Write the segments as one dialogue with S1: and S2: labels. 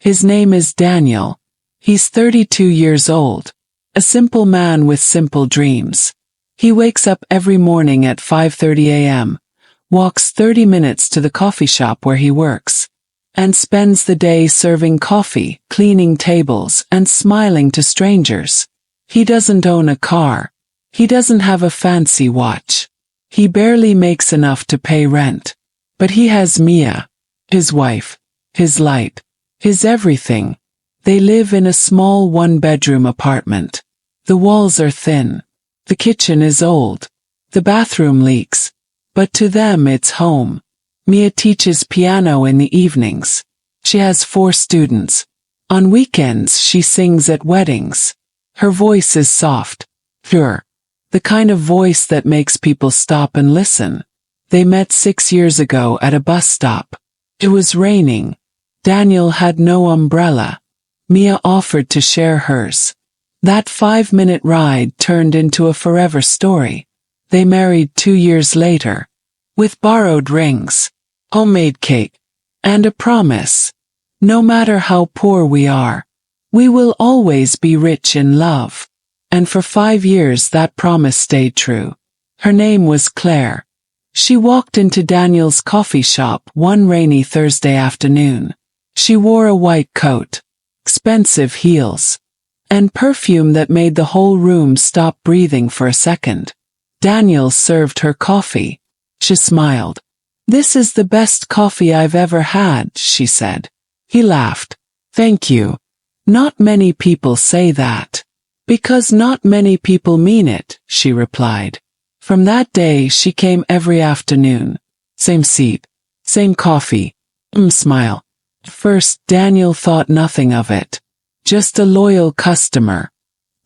S1: His name is Daniel. He's 32 years old. A simple man with simple dreams. He wakes up every morning at 5:30 a.m., walks 30 minutes to the coffee shop where he works, and spends the day serving coffee, cleaning tables, and smiling to strangers. He doesn't own a car. He doesn't have a fancy watch. He barely makes enough to pay rent. But he has Mia, his wife, his light, his everything. They live in a small one-bedroom apartment. The walls are thin. The kitchen is old. The bathroom leaks. But to them it's home. Mia teaches piano in the evenings. She has 4 students. On weekends she sings at weddings. Her voice is soft, pure. The kind of voice that makes people stop and listen. They met 6 years ago at a bus stop. It was raining. Daniel had no umbrella. Mia offered to share hers. That 5-minute ride turned into a forever story. They married 2 years later. With borrowed rings, homemade cake, and a promise. No matter how poor we are, we will always be rich in love. And for 5 years that promise stayed true. Her name was Claire. She walked into Daniel's coffee shop one rainy Thursday afternoon. She wore a white coat, expensive heels, and perfume that made the whole room stop breathing for a second. Daniel served her coffee. She smiled. "This is the best coffee I've ever had," she said. He laughed. "Thank you. Not many people say that." "Because not many people mean it," she replied. From that day she came every afternoon. Same seat, same coffee, smile. At first Daniel thought nothing of it. Just a loyal customer.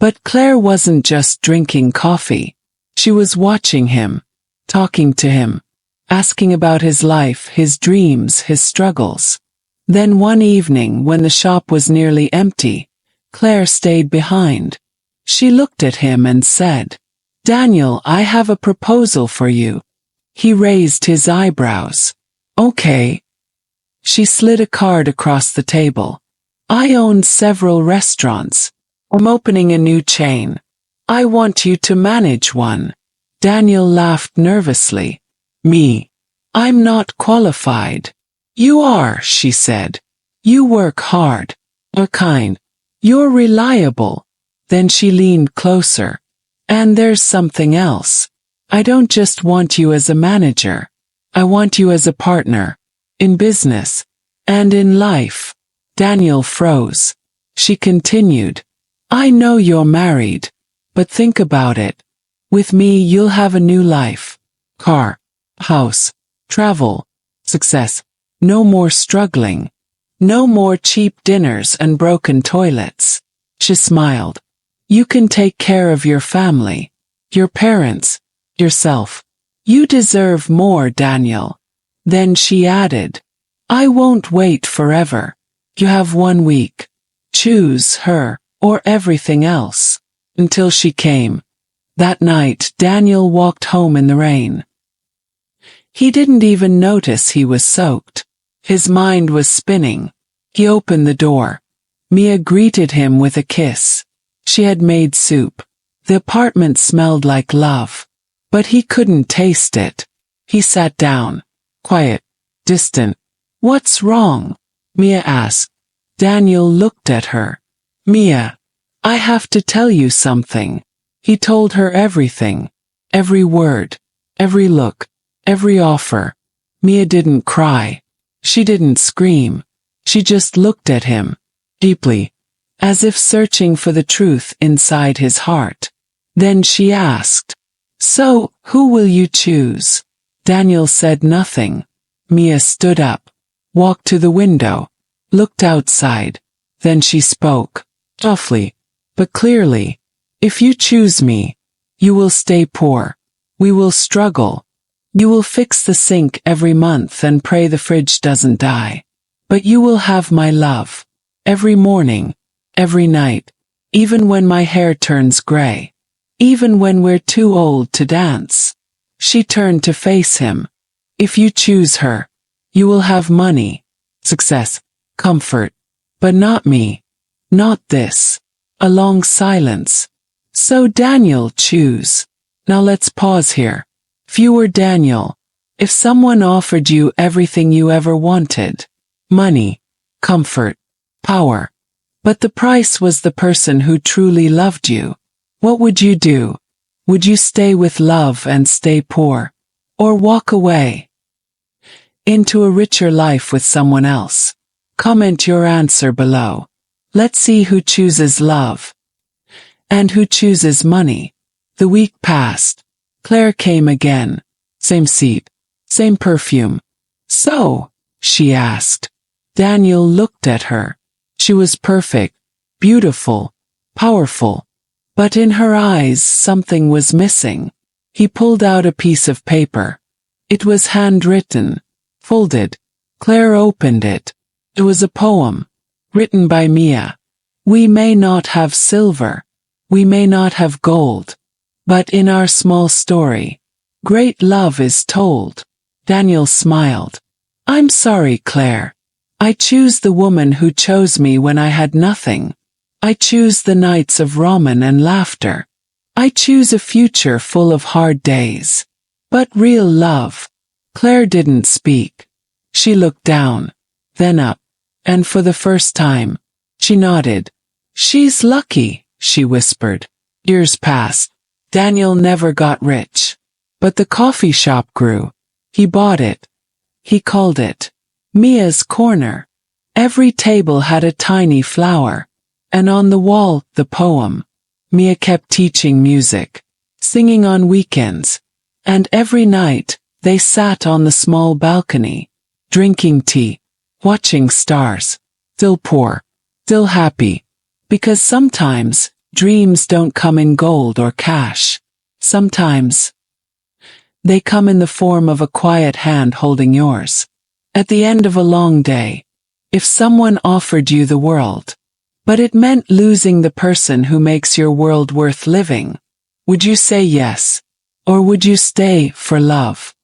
S1: But Claire wasn't just drinking coffee. She was watching him, talking to him, asking about his life, his dreams, his struggles. Then one evening when the shop was nearly empty, Claire stayed behind. She looked at him and said, "Daniel, I have a proposal for you." He raised his eyebrows. "Okay." She slid a card across the table. "I own several restaurants. I'm opening a new chain. I want you to manage one." Daniel laughed nervously. "Me? I'm not qualified." "You are," she said. "You work hard. You're kind. You're reliable." Then she leaned closer. "And there's something else. I don't just want you as a manager. I want you as a partner. In business. And in life." Daniel froze. She continued. "I know you're married. But think about it. With me you'll have a new life. Car. House. Travel. Success. No more struggling. No more cheap dinners and broken toilets." She smiled. "You can take care of your family, your parents, yourself. You deserve more, Daniel." Then she added, "I won't wait forever. You have 1 week. Choose her, or everything else." Until she came. That night Daniel walked home in the rain. He didn't even notice he was soaked. His mind was spinning. He opened the door. Mia greeted him with a kiss. She had made soup. The apartment smelled like love. But he couldn't taste it. He sat down. Quiet. Distant. "What's wrong?" Mia asked. Daniel looked at her. "Mia, I have to tell you something." He told her everything. Every word. Every look. Every offer. Mia didn't cry. She didn't scream. She just looked at him. Deeply. As if searching for the truth inside his heart. Then she asked, "So, who will you choose?" Daniel said nothing. Mia stood up, walked to the window, looked outside. Then she spoke, softly, but clearly. "If you choose me, you will stay poor. We will struggle. You will fix the sink every month and pray the fridge doesn't die. But you will have my love. Every morning, every night, even when my hair turns gray. Even when we're too old to dance." She turned to face him. "If you choose her, you will have money, success, comfort. But not me. Not this. A long silence. So Daniel, choose. Now let's pause here. If you were Daniel, if someone offered you everything you ever wanted, money, comfort, power, but the price was the person who truly loved you, what would you do? Would you stay with love and stay poor? Or walk away into a richer life with someone else? Comment your answer below. Let's see who chooses love and who chooses money. The week passed. Claire came again. Same seat, same perfume. So, she asked. Daniel looked at her. She was perfect, beautiful, powerful. But in her eyes something was missing. He pulled out a piece of paper. It was handwritten, folded. Claire opened it. It was a poem, written by Mia. We may not have silver. We may not have gold. But in our small story, great love is told. Daniel smiled. I'm sorry, Claire. I choose the woman who chose me when I had nothing. I choose the nights of ramen and laughter. I choose a future full of hard days. But real love. Claire didn't speak. She looked down, then up, and for the first time, she nodded. She's lucky, she whispered. Years passed. Daniel never got rich. But the coffee shop grew. He bought it. He called it Mia's Corner. Every table had a tiny flower. And on the wall, the poem. Mia kept teaching music, singing on weekends. And every night, they sat on the small balcony, drinking tea, watching stars. Still poor, still happy. Because sometimes, dreams don't come in gold or cash. Sometimes, they come in the form of a quiet hand holding yours. At the end of a long day, if someone offered you the world, but it meant losing the person who makes your world worth living, would you say yes? Or would you stay for love?